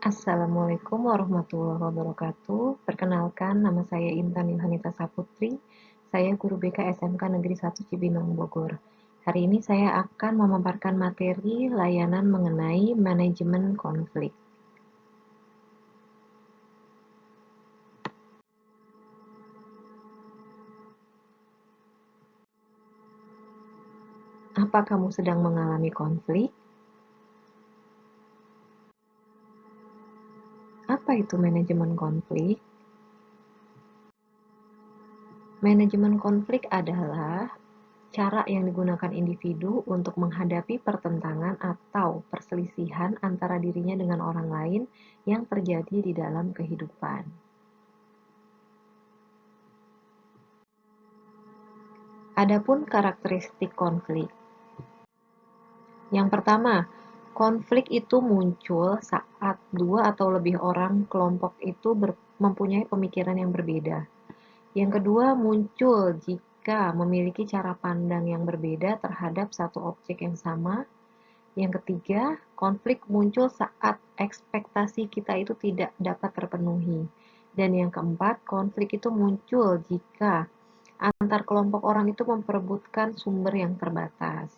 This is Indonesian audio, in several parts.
Assalamualaikum warahmatullahi wabarakatuh. Perkenalkan, nama saya Intan Yohanita Saputri. Saya guru BK SMK Negeri 1 Cibinong, Bogor. Hari ini saya akan memaparkan materi layanan mengenai manajemen konflik. Apa kamu sedang mengalami konflik? Apa itu manajemen konflik? Manajemen konflik adalah cara yang digunakan individu untuk menghadapi pertentangan atau perselisihan antara dirinya dengan orang lain yang terjadi di dalam kehidupan. Adapun karakteristik konflik. Yang pertama, konflik itu muncul saat dua atau lebih orang kelompok itu mempunyai pemikiran yang berbeda. Yang kedua, muncul jika memiliki cara pandang yang berbeda terhadap satu objek yang sama. Yang ketiga, konflik muncul saat ekspektasi kita itu tidak dapat terpenuhi. Dan yang keempat, konflik itu muncul jika antar kelompok orang itu memperebutkan sumber yang terbatas.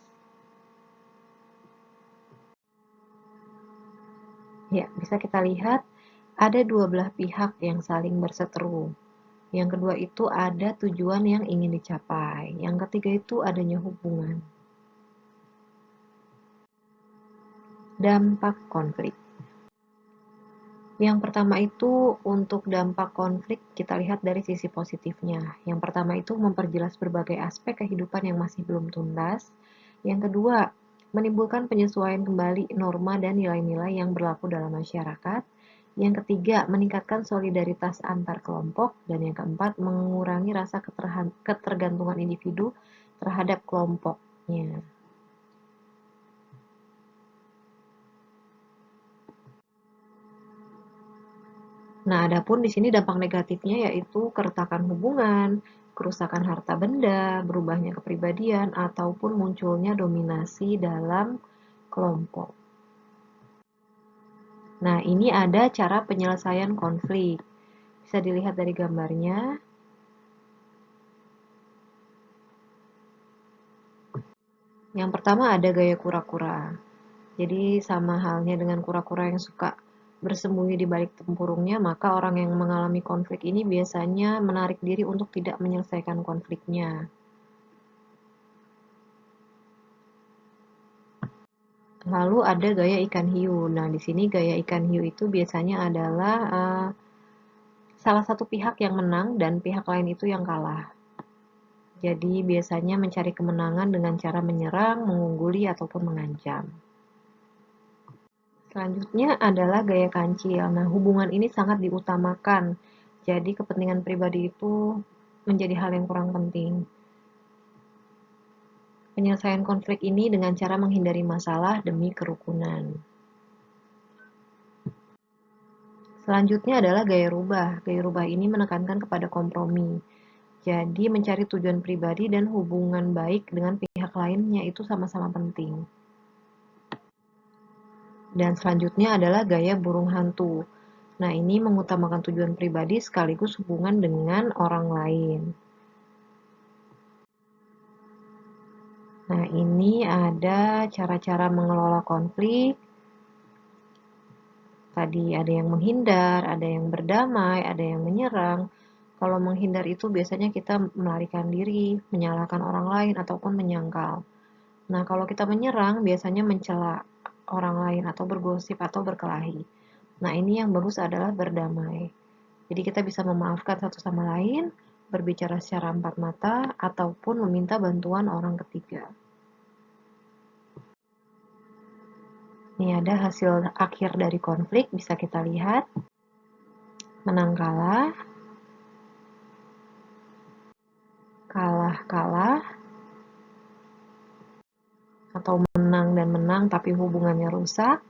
Ya, bisa kita lihat ada dua belah pihak yang saling berseteru. Yang kedua itu ada tujuan yang ingin dicapai. Yang ketiga itu adanya hubungan. Dampak konflik. Yang pertama itu untuk dampak konflik kita lihat dari sisi positifnya. Yang pertama itu memperjelas berbagai aspek kehidupan yang masih belum tuntas. Yang kedua, menimbulkan penyesuaian kembali norma dan nilai-nilai yang berlaku dalam masyarakat. Yang ketiga, meningkatkan solidaritas antar kelompok. Dan yang keempat, mengurangi rasa ketergantungan individu terhadap kelompoknya. Nah, adapun di sini dampak negatifnya yaitu keretakan hubungan, kerusakan harta benda, berubahnya kepribadian, ataupun munculnya dominasi dalam kelompok. Nah, ini ada cara penyelesaian konflik. Bisa dilihat dari gambarnya. Yang pertama ada gaya kura-kura. Jadi sama halnya dengan kura-kura yang suka bersembunyi di balik tempurungnya, maka orang yang mengalami konflik ini biasanya menarik diri untuk tidak menyelesaikan konfliknya. Lalu ada gaya ikan hiu. Nah, di sini gaya ikan hiu itu biasanya adalah salah satu pihak yang menang dan pihak lain itu yang kalah. Jadi biasanya mencari kemenangan dengan cara menyerang, mengungguli, ataupun mengancam. Selanjutnya adalah gaya kancil. Nah, hubungan ini sangat diutamakan. Jadi kepentingan pribadi itu menjadi hal yang kurang penting. Penyelesaian konflik ini dengan cara menghindari masalah demi kerukunan. Selanjutnya adalah gaya rubah. Gaya rubah ini menekankan kepada kompromi. Jadi mencari tujuan pribadi dan hubungan baik dengan pihak lainnya itu sama-sama penting. Dan selanjutnya adalah gaya burung hantu. Nah, ini mengutamakan tujuan pribadi sekaligus hubungan dengan orang lain. Nah, ini ada cara-cara mengelola konflik. Tadi ada yang menghindar, ada yang berdamai, ada yang menyerang. Kalau menghindar itu biasanya kita melarikan diri, menyalahkan orang lain, ataupun menyangkal. Nah, kalau kita menyerang biasanya mencela orang lain atau bergosip atau berkelahi. Nah, ini yang bagus adalah berdamai. Jadi kita bisa memaafkan satu sama lain, berbicara secara empat mata, ataupun meminta bantuan orang ketiga. Ini ada hasil akhir dari konflik, bisa kita lihat. Menang kalah, kalah kalah, atau menang dan menang tapi hubungannya rusak,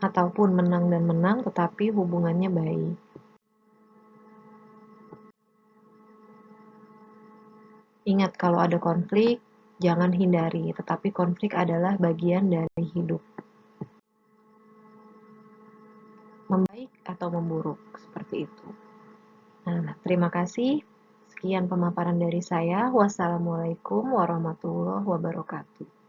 ataupun menang dan menang tetapi hubungannya baik. Ingat, kalau ada konflik, jangan hindari, tetapi konflik adalah bagian dari hidup. membaik atau memburuk, seperti itu. Nah, terima kasih. Sekian pemaparan dari saya. Wassalamualaikum warahmatullahi wabarakatuh.